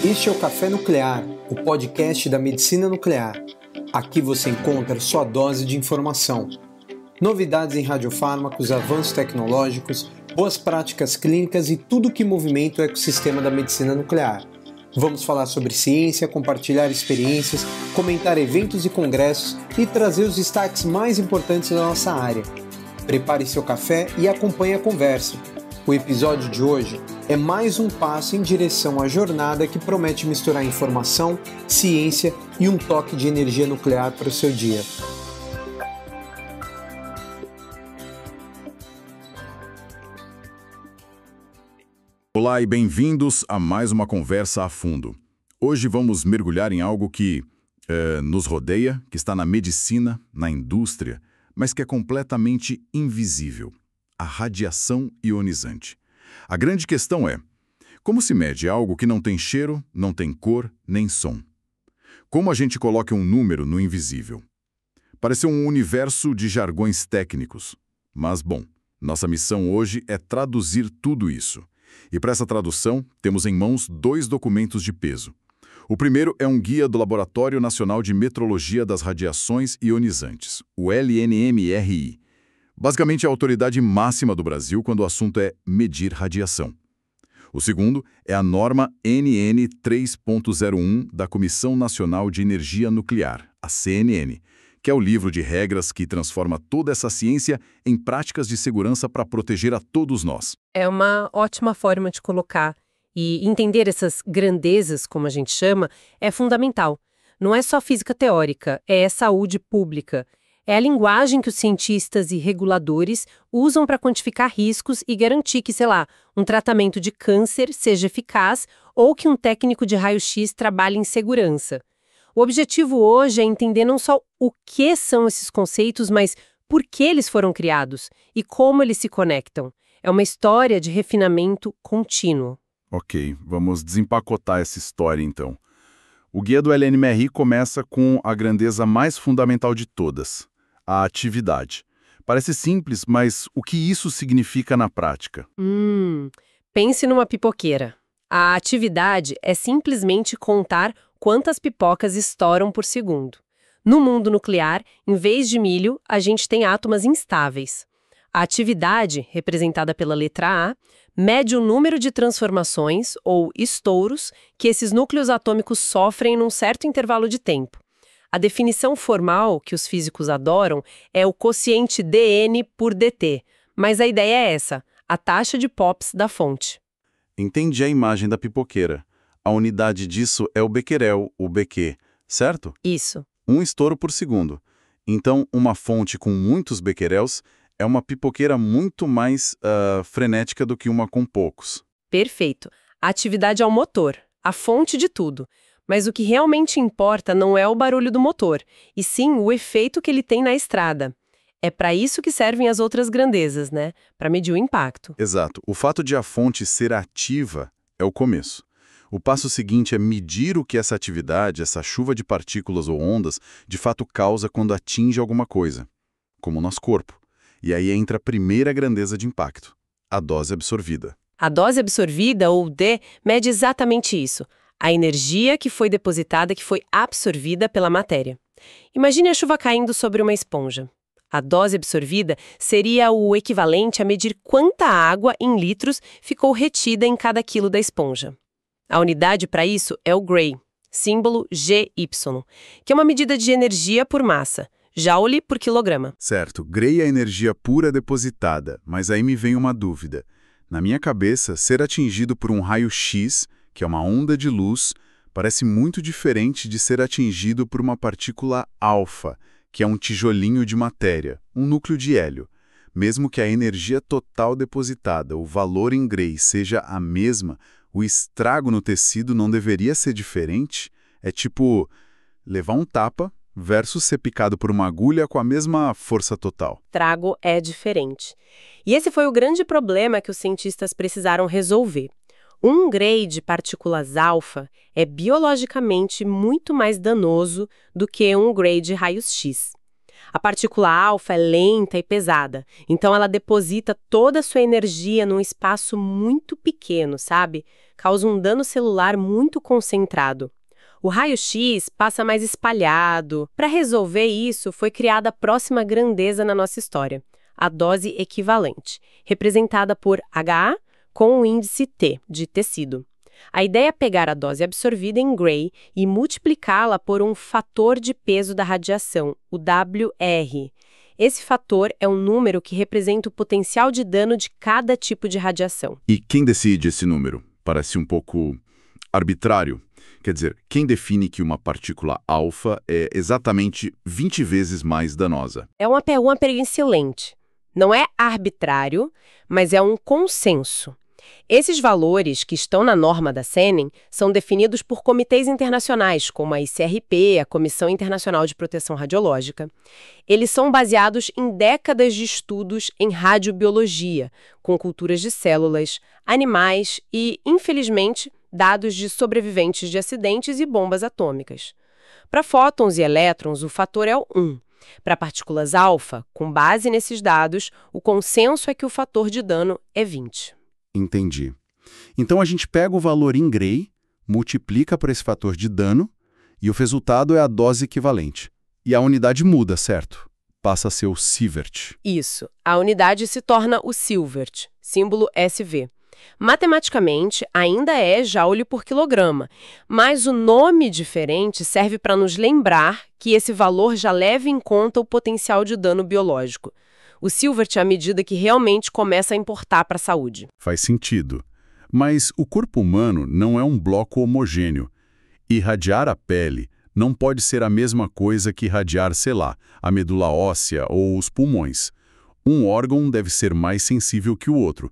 Este é o Café Nuclear, o podcast da medicina nuclear. Aqui você encontra sua dose de informação. Novidades em radiofármacos, avanços tecnológicos, boas práticas clínicas e tudo que movimenta o ecossistema da medicina nuclear. Vamos falar sobre ciência, compartilhar experiências, comentar eventos e congressos e trazer os destaques mais importantes da nossa área. Prepare seu café e acompanhe a conversa. O episódio de hoje é mais um passo em direção à jornada que promete misturar informação, ciência e um toque de energia nuclear para o seu dia. Olá e bem-vindos a mais uma conversa a fundo. Hoje vamos mergulhar em algo que nos rodeia, que está na medicina, na indústria, mas que é completamente invisível: a radiação ionizante. A grande questão é: como se mede algo que não tem cheiro, não tem cor, nem som? Como a gente coloca um número no invisível? Parece um universo de jargões técnicos. Mas, bom, nossa missão hoje é traduzir tudo isso. E para essa tradução, temos em mãos dois documentos de peso. O primeiro é um guia do Laboratório Nacional de Metrologia das Radiações Ionizantes, o LNMRI. Basicamente, a autoridade máxima do Brasil quando o assunto é medir radiação. O segundo é a norma NN 3.01 da Comissão Nacional de Energia Nuclear, a CNN, que é o livro de regras que transforma toda essa ciência em práticas de segurança para proteger a todos nós. É uma ótima forma de colocar. E entender essas grandezas, como a gente chama, é fundamental. Não é só física teórica, é saúde pública. É a linguagem que os cientistas e reguladores usam para quantificar riscos e garantir que, um tratamento de câncer seja eficaz ou que um técnico de raio-x trabalhe em segurança. O objetivo hoje é entender não só o que são esses conceitos, mas por que eles foram criados e como eles se conectam. É uma história de refinamento contínuo. Ok, vamos desempacotar essa história então. O guia do LNMRI começa com a grandeza mais fundamental de todas: a atividade. Parece simples, mas o que isso significa na prática? Pense numa pipoqueira. A atividade é simplesmente contar quantas pipocas estouram por segundo. No mundo nuclear, em vez de milho, a gente tem átomos instáveis. A atividade, representada pela letra A, mede o número de transformações, ou estouros, que esses núcleos atômicos sofrem num certo intervalo de tempo. A definição formal, que os físicos adoram, é o quociente dN por dt, mas a ideia é essa: a taxa de pops da fonte. Entendi a imagem da pipoqueira. A unidade disso é o becquerel, o BQ, certo? Isso. Um estouro por segundo. Então, uma fonte com muitos becquerels é uma pipoqueira muito mais frenética do que uma com poucos. Perfeito. A atividade é o motor, a fonte de tudo. Mas o que realmente importa não é o barulho do motor, e sim o efeito que ele tem na estrada. É para isso que servem as outras grandezas, né? Para medir o impacto. Exato. O fato de a fonte ser ativa é o começo. O passo seguinte é medir o que essa atividade, essa chuva de partículas ou ondas, de fato causa quando atinge alguma coisa, como o nosso corpo. E aí entra a primeira grandeza de impacto: a dose absorvida. A dose absorvida, ou D, mede exatamente isso: a energia que foi depositada, que foi absorvida pela matéria. Imagine a chuva caindo sobre uma esponja. A dose absorvida seria o equivalente a medir quanta água em litros ficou retida em cada quilo da esponja. A unidade para isso é o Gray, símbolo GY, que é uma medida de energia por massa, joule por quilograma. Certo, Gray é a energia pura depositada, mas aí me vem uma dúvida. Na minha cabeça, ser atingido por um raio-x, que é uma onda de luz, parece muito diferente de ser atingido por uma partícula alfa, que é um tijolinho de matéria, um núcleo de hélio. Mesmo que a energia total depositada, o valor em Gray, seja a mesma, o estrago no tecido não deveria ser diferente? É tipo levar um tapa versus ser picado por uma agulha com a mesma força total. Estrago é diferente. E esse foi o grande problema que os cientistas precisaram resolver. Um Gray de partículas alfa é biologicamente muito mais danoso do que um Gray de raios-x. A partícula alfa é lenta e pesada, então ela deposita toda a sua energia num espaço muito pequeno, sabe? Causa um dano celular muito concentrado. O raio-x passa mais espalhado. Para resolver isso, foi criada a próxima grandeza na nossa história, a dose equivalente, representada por HA com o índice T, de tecido. A ideia é pegar a dose absorvida em Gray e multiplicá-la por um fator de peso da radiação, o WR. Esse fator é um número que representa o potencial de dano de cada tipo de radiação. E quem decide esse número? Parece um pouco arbitrário. Quer dizer, quem define que uma partícula alfa é exatamente 20 vezes mais danosa? É uma pergunta excelente. Não é arbitrário, mas é um consenso. Esses valores, que estão na norma da CENEM, são definidos por comitês internacionais, como a ICRP, a Comissão Internacional de Proteção Radiológica. Eles são baseados em décadas de estudos em radiobiologia, com culturas de células, animais e, infelizmente, dados de sobreviventes de acidentes e bombas atômicas. Para fótons e elétrons, o fator é o 1. Para partículas alfa, com base nesses dados, o consenso é que o fator de dano é 20. Entendi. Então a gente pega o valor em Gray, multiplica por esse fator de dano, e o resultado é a dose equivalente. E a unidade muda, certo? Passa a ser o sievert. Isso. A unidade se torna o sievert, símbolo SV. Matematicamente, ainda é joule por quilograma, mas o nome diferente serve para nos lembrar que esse valor já leva em conta o potencial de dano biológico. O sievert é a medida que realmente começa a importar para a saúde. Faz sentido. Mas o corpo humano não é um bloco homogêneo. Irradiar a pele não pode ser a mesma coisa que irradiar, sei lá, a medula óssea ou os pulmões. Um órgão deve ser mais sensível que o outro.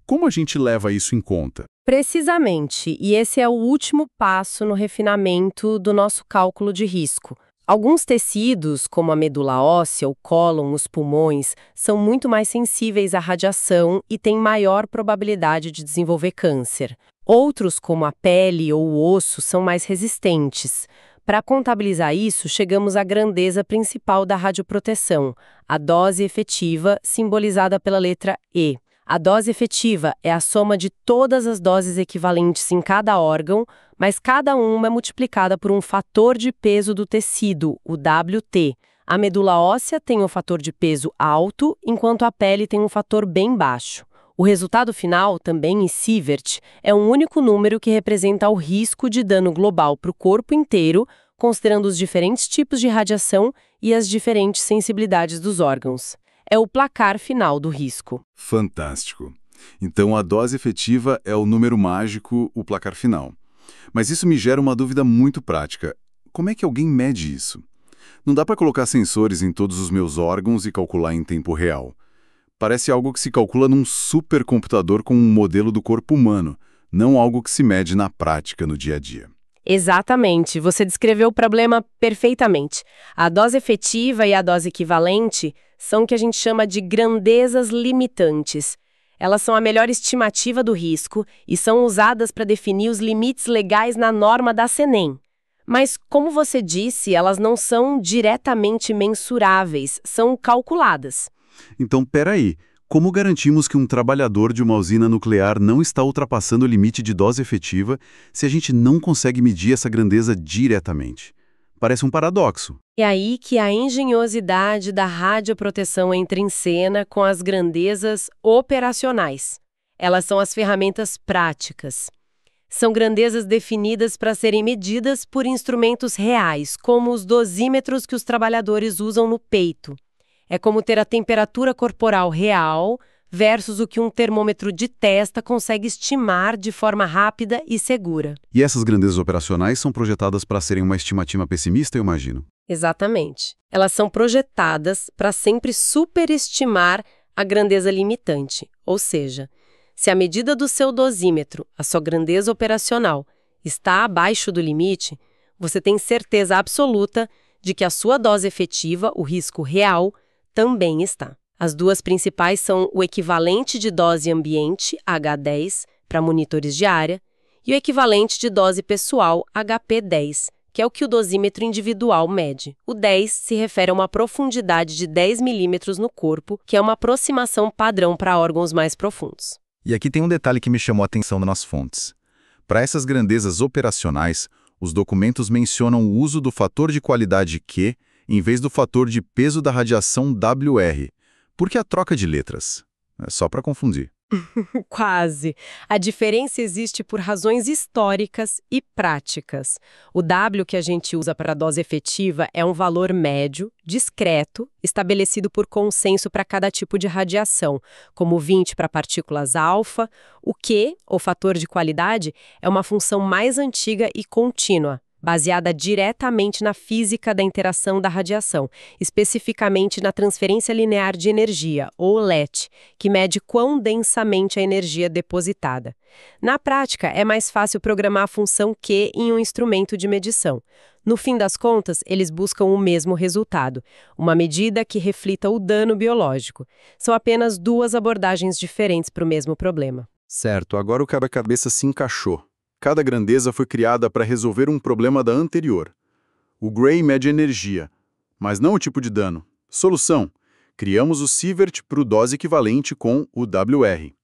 Como a gente leva isso em conta? Precisamente, e esse é o último passo no refinamento do nosso cálculo de risco. Alguns tecidos, como a medula óssea, o cólon, os pulmões, são muito mais sensíveis à radiação e têm maior probabilidade de desenvolver câncer. Outros, como a pele ou o osso, são mais resistentes. Para contabilizar isso, chegamos à grandeza principal da radioproteção, a dose efetiva, simbolizada pela letra E. A dose efetiva é a soma de todas as doses equivalentes em cada órgão, mas cada uma é multiplicada por um fator de peso do tecido, o WT. A medula óssea tem um fator de peso alto, enquanto a pele tem um fator bem baixo. O resultado final, também em sievert, é um único número que representa o risco de dano global para o corpo inteiro, considerando os diferentes tipos de radiação e as diferentes sensibilidades dos órgãos. É o placar final do risco. Fantástico. Então a dose efetiva é o número mágico, o placar final. Mas isso me gera uma dúvida muito prática. Como é que alguém mede isso? Não dá para colocar sensores em todos os meus órgãos e calcular em tempo real. Parece algo que se calcula num supercomputador com um modelo do corpo humano, não algo que se mede na prática, no dia a dia. Exatamente, você descreveu o problema perfeitamente. A dose efetiva e a dose equivalente são o que a gente chama de grandezas limitantes. Elas são a melhor estimativa do risco e são usadas para definir os limites legais na norma da CENEM. Mas, como você disse, elas não são diretamente mensuráveis, são calculadas. Então, peraí. Como garantimos que um trabalhador de uma usina nuclear não está ultrapassando o limite de dose efetiva se a gente não consegue medir essa grandeza diretamente? Parece um paradoxo. É aí que a engenhosidade da radioproteção entra em cena com as grandezas operacionais. Elas são as ferramentas práticas. São grandezas definidas para serem medidas por instrumentos reais, como os dosímetros que os trabalhadores usam no peito. É como ter a temperatura corporal real versus o que um termômetro de testa consegue estimar de forma rápida e segura. E essas grandezas operacionais são projetadas para serem uma estimativa pessimista, eu imagino? Exatamente. Elas são projetadas para sempre superestimar a grandeza limitante. Ou seja, se a medida do seu dosímetro, a sua grandeza operacional, está abaixo do limite, você tem certeza absoluta de que a sua dose efetiva, o risco real, também está. As duas principais são o equivalente de dose ambiente, H10, para monitores de área, e o equivalente de dose pessoal, HP10, que é o que o dosímetro individual mede. O 10 se refere a uma profundidade de 10 milímetros no corpo, que é uma aproximação padrão para órgãos mais profundos. E aqui tem um detalhe que me chamou a atenção nas fontes. Para essas grandezas operacionais, os documentos mencionam o uso do fator de qualidade Q em vez do fator de peso da radiação WR. Por que a troca de letras? É só para confundir. Quase. A diferença existe por razões históricas e práticas. O W que a gente usa para a dose efetiva é um valor médio, discreto, estabelecido por consenso para cada tipo de radiação, como 20 para partículas alfa. O Q, ou fator de qualidade, é uma função mais antiga e contínua, baseada diretamente na física da interação da radiação, especificamente na transferência linear de energia, ou LET, que mede quão densamente a energia é depositada. Na prática, é mais fácil programar a função Q em um instrumento de medição. No fim das contas, eles buscam o mesmo resultado, uma medida que reflita o dano biológico. São apenas duas abordagens diferentes para o mesmo problema. Certo, agora o quebra-cabeça se encaixou. Cada grandeza foi criada para resolver um problema da anterior. O Gray mede energia, mas não o tipo de dano. Solução: criamos o Sievert para o dose equivalente com o WR.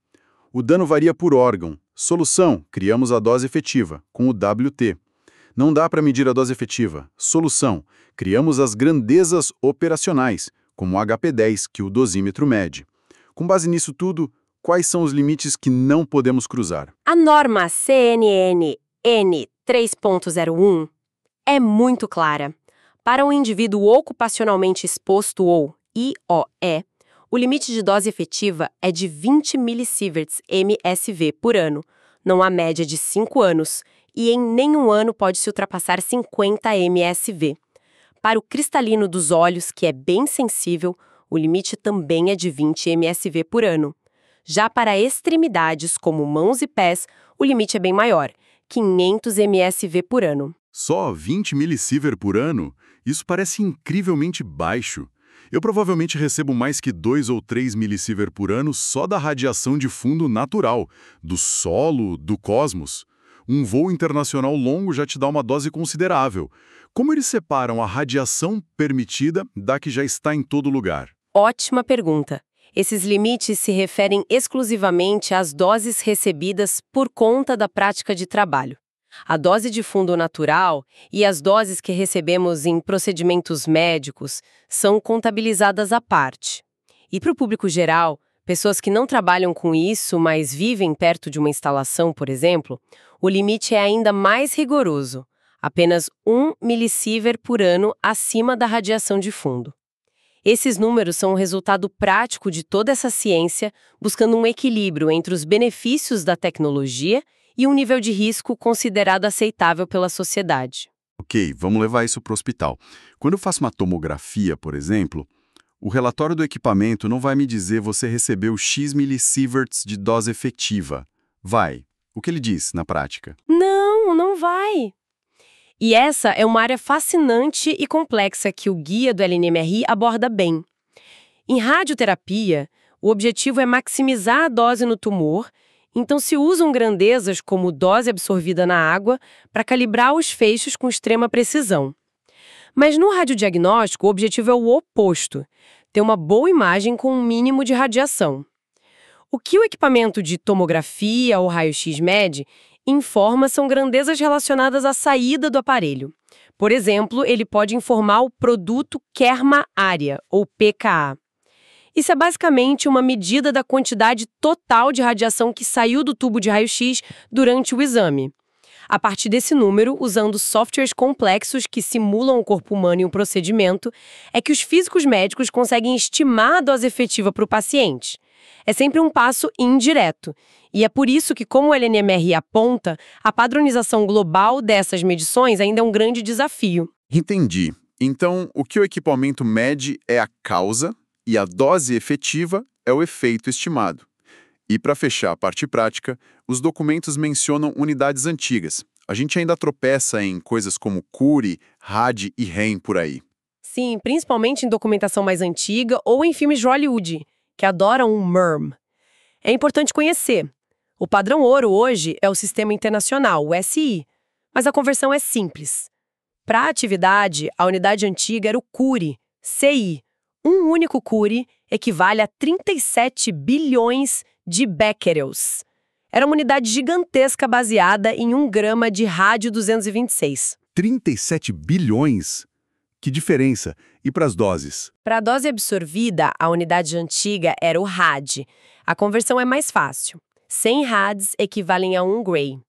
O dano varia por órgão. Solução: criamos a dose efetiva, com o WT. Não dá para medir a dose efetiva. Solução: criamos as grandezas operacionais, como o HP10, que o dosímetro mede. Com base nisso tudo, quais são os limites que não podemos cruzar? A norma CNN N 3.01 é muito clara. Para um indivíduo ocupacionalmente exposto ou IOE, o limite de dose efetiva é de 20 millisieverts MSV por ano. Não há média de 5 anos e em nenhum ano pode-se ultrapassar 50 MSV. Para o cristalino dos olhos, que é bem sensível, o limite também é de 20 MSV por ano. Já para extremidades, como mãos e pés, o limite é bem maior, 500 MSV por ano. Só 20 milisievert por ano? Isso parece incrivelmente baixo. Eu provavelmente recebo mais que 2 ou 3 milisievert por ano só da radiação de fundo natural, do solo, do cosmos. Um voo internacional longo já te dá uma dose considerável. Como eles separam a radiação permitida da que já está em todo lugar? Ótima pergunta. Esses limites se referem exclusivamente às doses recebidas por conta da prática de trabalho. A dose de fundo natural e as doses que recebemos em procedimentos médicos são contabilizadas à parte. E para o público geral, pessoas que não trabalham com isso, mas vivem perto de uma instalação, por exemplo, o limite é ainda mais rigoroso, apenas 1 milisievert por ano acima da radiação de fundo. Esses números são o resultado prático de toda essa ciência, buscando um equilíbrio entre os benefícios da tecnologia e um nível de risco considerado aceitável pela sociedade. Ok, vamos levar isso para o hospital. Quando eu faço uma tomografia, por exemplo, o relatório do equipamento não vai me dizer você recebeu X millisieverts de dose efetiva. Vai. O que ele diz na prática? Não vai. E essa é uma área fascinante e complexa que o guia do LNMRI aborda bem. Em radioterapia, o objetivo é maximizar a dose no tumor, então se usam grandezas como dose absorvida na água para calibrar os feixes com extrema precisão. Mas no radiodiagnóstico, o objetivo é o oposto, ter uma boa imagem com um mínimo de radiação. O que o equipamento de tomografia ou raio-x mede informa são grandezas relacionadas à saída do aparelho. Por exemplo, ele pode informar o produto Kerma-área, ou pKa. Isso é basicamente uma medida da quantidade total de radiação que saiu do tubo de raio-x durante o exame. A partir desse número, usando softwares complexos que simulam o corpo humano em um procedimento, é que os físicos médicos conseguem estimar a dose efetiva para o paciente. É sempre um passo indireto. E é por isso que, como o LNMRI aponta, a padronização global dessas medições ainda é um grande desafio. Entendi. Então, o que o equipamento mede é a causa e a dose efetiva é o efeito estimado. E para fechar a parte prática, os documentos mencionam unidades antigas. A gente ainda tropeça em coisas como Curie, Rad e Rem por aí. Sim, principalmente em documentação mais antiga ou em filmes de Hollywood, que adoram um MERM. É importante conhecer. O padrão ouro hoje é o Sistema Internacional, o SI, mas a conversão é simples. Para a atividade, a unidade antiga era o Curie, CI. Um único Curie equivale a 37 bilhões de becquerels. Era uma unidade gigantesca baseada em 1 grama de rádio-226. 37 bilhões? Que diferença! E para as doses? Para a dose absorvida, a unidade antiga era o rad. A conversão é mais fácil. 100 rads equivalem a 1 gray.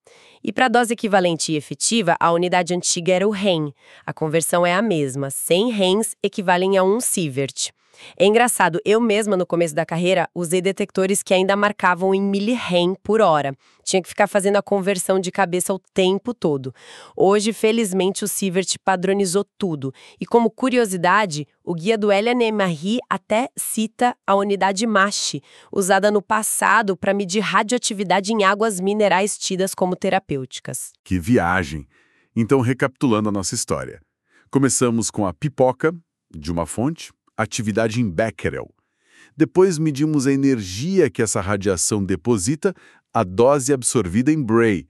E para a dose equivalente e efetiva, a unidade antiga era o Rem. A conversão é a mesma. 100 Rems equivalem a 1 sievert. É engraçado, eu mesma no começo da carreira usei detectores que ainda marcavam em milirem por hora. Tinha que ficar fazendo a conversão de cabeça o tempo todo. Hoje, felizmente, o sievert padronizou tudo. E como curiosidade, o guia do LNMRI até cita a unidade MASH, usada no passado para medir radioatividade em águas minerais tidas como terapêuticas. Que viagem! Então, recapitulando a nossa história. Começamos com a pipoca de uma fonte, atividade em becquerel. Depois medimos a energia que essa radiação deposita, a dose absorvida em Bray.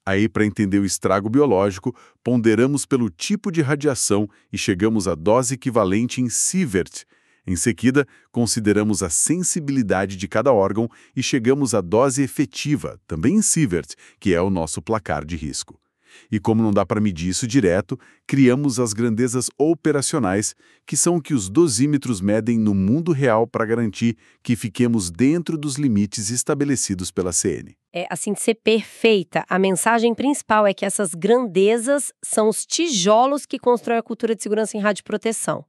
Aí, para entender o estrago biológico, ponderamos pelo tipo de radiação e chegamos à dose equivalente em sievert. Em seguida, consideramos a sensibilidade de cada órgão e chegamos à dose efetiva, também em sievert, que é o nosso placar de risco. E como não dá para medir isso direto, criamos as grandezas operacionais, que são o que os dosímetros medem no mundo real para garantir que fiquemos dentro dos limites estabelecidos pela CN. Assim, de ser perfeita, a mensagem principal é que essas grandezas são os tijolos que constroem a cultura de segurança em radioproteção.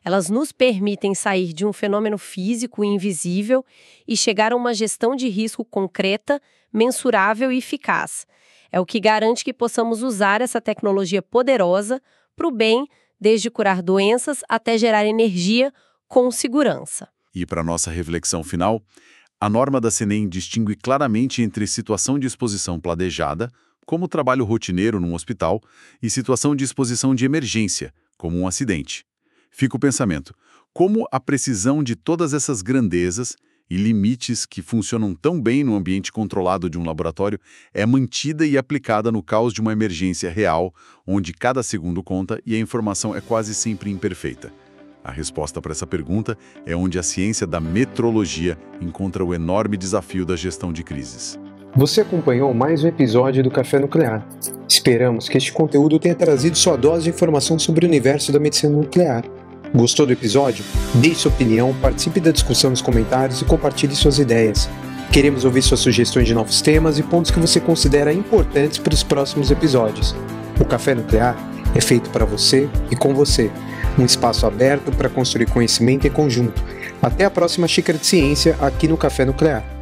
Elas nos permitem sair de um fenômeno físico invisível e chegar a uma gestão de risco concreta, mensurável e eficaz. É o que garante que possamos usar essa tecnologia poderosa para o bem, desde curar doenças até gerar energia com segurança. E para nossa reflexão final, a norma da CNEM distingue claramente entre situação de exposição planejada, como trabalho rotineiro num hospital, e situação de exposição de emergência, como um acidente. Fica o pensamento, como a precisão de todas essas grandezas e limites que funcionam tão bem no ambiente controlado de um laboratório é mantida e aplicada no caos de uma emergência real, onde cada segundo conta e a informação é quase sempre imperfeita. A resposta para essa pergunta é onde a ciência da metrologia encontra o enorme desafio da gestão de crises. Você acompanhou mais um episódio do Café Nuclear. Esperamos que este conteúdo tenha trazido sua dose de informação sobre o universo da medicina nuclear. Gostou do episódio? Deixe sua opinião, participe da discussão nos comentários e compartilhe suas ideias. Queremos ouvir suas sugestões de novos temas e pontos que você considera importantes para os próximos episódios. O Café Nuclear é feito para você e com você. Um espaço aberto para construir conhecimento em conjunto. Até a próxima xícara de ciência aqui no Café Nuclear.